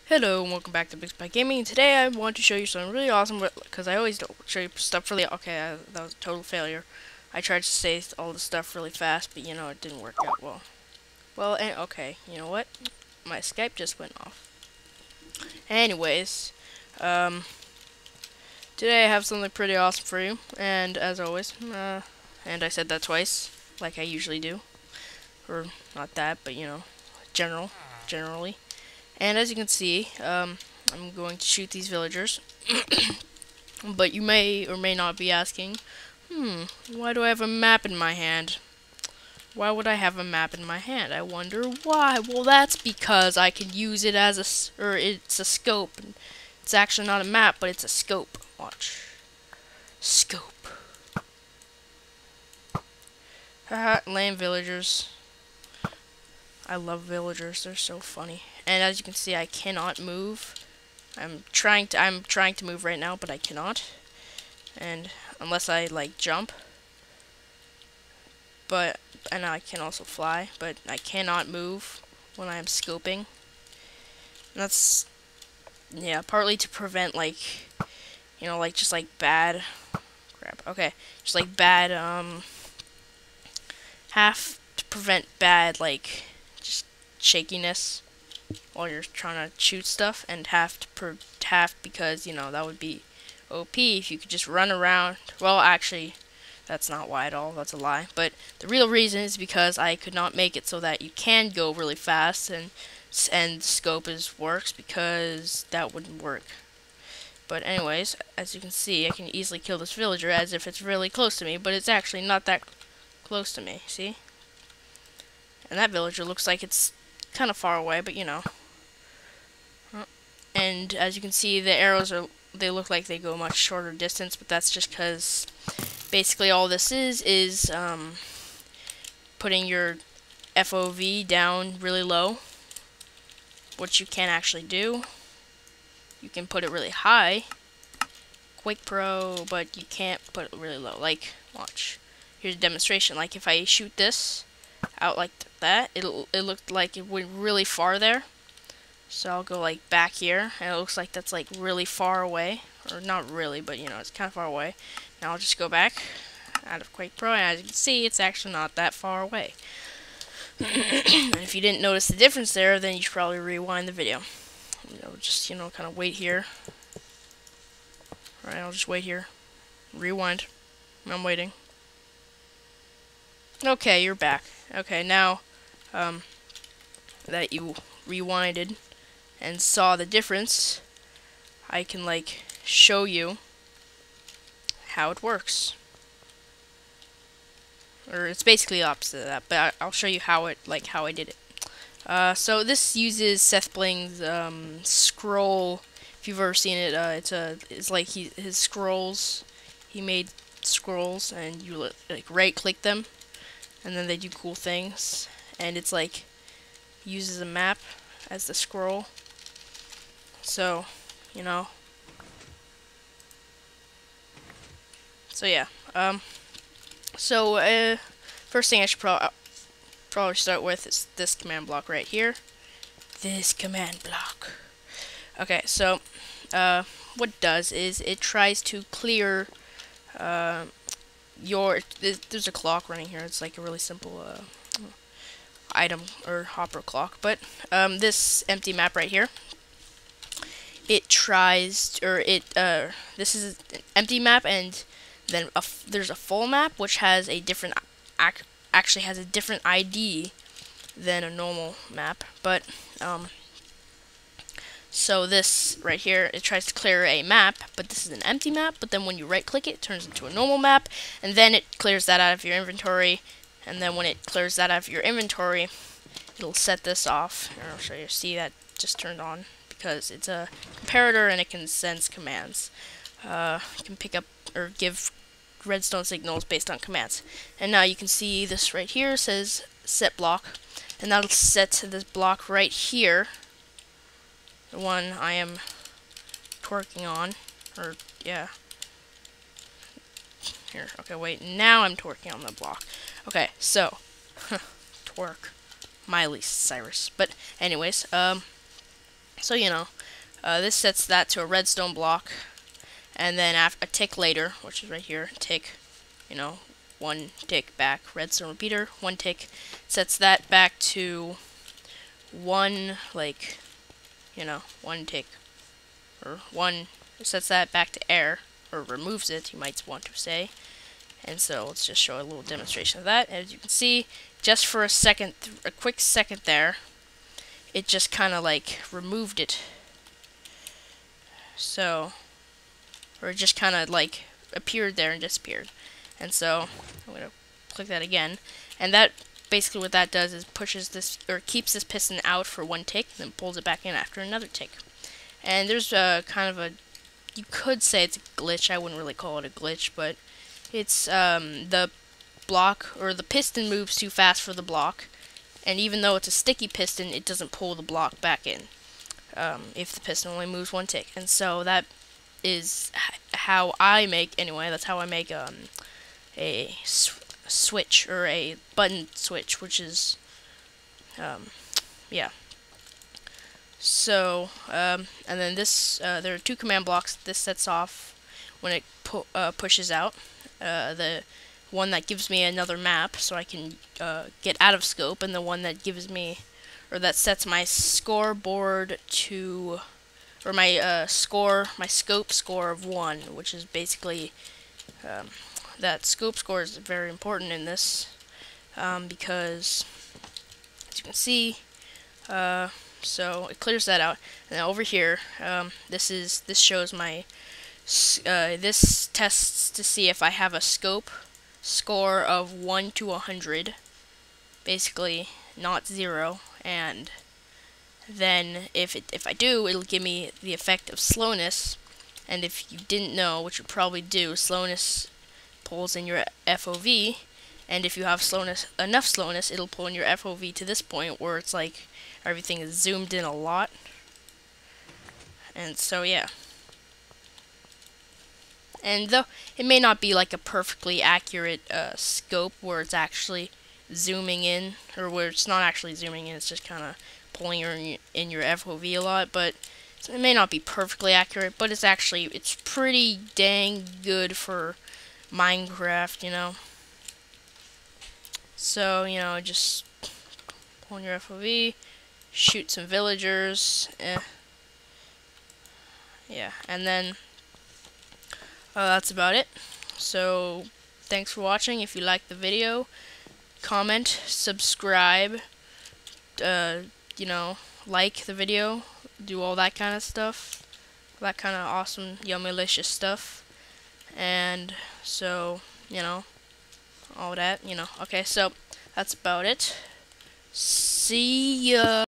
Hello and welcome back to Big Spike Gaming. Today I want to show you something really awesome because I always don't show you stuff really. Okay, that was a total failure. I tried to say all the stuff really fast, but it didn't work out well. And okay, you know what? My Skype just went off. Anyways, um, today I have something pretty awesome for you, and as always, and I said that twice, like I usually do, or not that, but generally. And as you can see, I'm going to shoot these villagers. But you may or may not be asking, why do I have a map in my hand? Why would I have a map in my hand? I wonder why. Well, that's because I can use it as it's a scope. It's actually not a map, but it's a scope. Watch. Scope. Haha, lame villagers. I love villagers. They're so funny. And as you can see, I cannot move. I'm trying to move right now, but I cannot. And unless I like jump. And I can also fly, but I cannot move when I am scoping. And that's partly to prevent like just like bad crap. Okay, just like bad have to prevent bad like just shakiness while you're trying to shoot stuff, and half because that would be OP if you could just run around. Well, actually, that's not why at all. That's a lie. But the real reason is because I could not make it so that you can go really fast and scope works, because that wouldn't work. But anyways, as you can see, I can easily kill this villager as if it's really close to me, but it's actually not that close to me. See? And that villager looks like it's kind of far away, but And as you can see, the arrows they look like they go much shorter distance, but that's just because basically all this is putting your FOV down really low, which you can actually do. You can put it really high, Quake Pro, but you can't put it really low. Like, watch. Here's a demonstration. Like, if I shoot this out like that, it looked like it went really far there. So I'll go like back here, and it looks like that's like really far away, or not really, but it's kind of far away. Now I'll just go back out of Quake Pro, and as you can see, it's actually not that far away. And if you didn't notice the difference there, then you should probably rewind the video. Just kind of wait here. Alright, I'll just wait here. Rewind. I'm waiting. Okay, you're back. Okay, now that you rewinded and saw the difference, I can like show you how it works. Or it's basically the opposite of that, but I'll show you how I did it. So this uses SethBling's scroll. If you've ever seen it, it's like his scrolls. He made scrolls, and you like right-click them, and then they do cool things. And it's like uses a map as the scroll. So, So yeah. First thing I should probably start with is this command block right here. This command block. Okay, so what it does is it tries to clear there's a clock running here. It's like a really simple item or hopper clock, but this empty map right here, it tries, this is an empty map, and then there's a full map which has a different actually has a different ID than a normal map. But so this right here, it tries to clear a map, but this is an empty map. But then when you right click it, it turns into a normal map, and then it clears that out of your inventory. And then when it clears that out of your inventory, it'll set this off. Here, I'll show you. See, that just turned on because it's a comparator and it can sense commands. It can pick up or give redstone signals based on commands. And now you can see this right here says set block, and that'll set this block right here, the one I am twerking on, or yeah. Here, okay, wait, now I'm twerking on the block. Okay, so, twerk, Miley Cyrus. But anyways, so This sets that to a redstone block, and then after a tick later, which is right here, tick, you know, one tick back, redstone repeater, one tick, sets that back to one, like, you know, one tick, or one, sets that back to air, or removes it, you might want to say. And so let's just show a little demonstration of that. As you can see, just for a second, a quick second there, it just kind of like removed it. So, or it just kind of like appeared there and disappeared. And so I'm gonna click that again, and that basically what that does is pushes this, or keeps this piston out for one tick, then pulls it back in after another tick. And there's a kind of a, you could say it's a glitch. I wouldn't really call it a glitch, but it's the block, or the piston moves too fast for the block, and even though it's a sticky piston, it doesn't pull the block back in if the piston only moves one tick. And so that is how I make, anyway, that's how I make a switch, or a button switch, which is yeah. So and then this, there are two command blocks. This sets off when it pushes out. The one that gives me another map so I can get out of scope, and the one that gives me, or that sets my scoreboard to, or my scope score of 1, which is basically that scope score is very important in this because, as you can see, so it clears that out. And over here, this shows my this tests to see if I have a scope score of 1 to 100, basically not 0, and then if I do, it'll give me the effect of slowness. And if you didn't know, which you probably do, slowness pulls in your FOV, and if you have enough slowness, it'll pull in your FOV to this point where it's like everything is zoomed in a lot. And so yeah. And though it may not be like a perfectly accurate scope where it's actually zooming in, or where it's not actually zooming in, it's just kind of pulling in your FOV a lot, but it may not be perfectly accurate, but it's pretty dang good for Minecraft, you know. So, you know, just pull in your FOV, shoot some villagers, yeah, and then that's about it. So, thanks for watching. If you liked the video, comment, subscribe, you know, like the video, do all that kind of stuff, that kind of awesome, yummylicious stuff. And so, you know, all that, you know. Okay, so that's about it. See ya.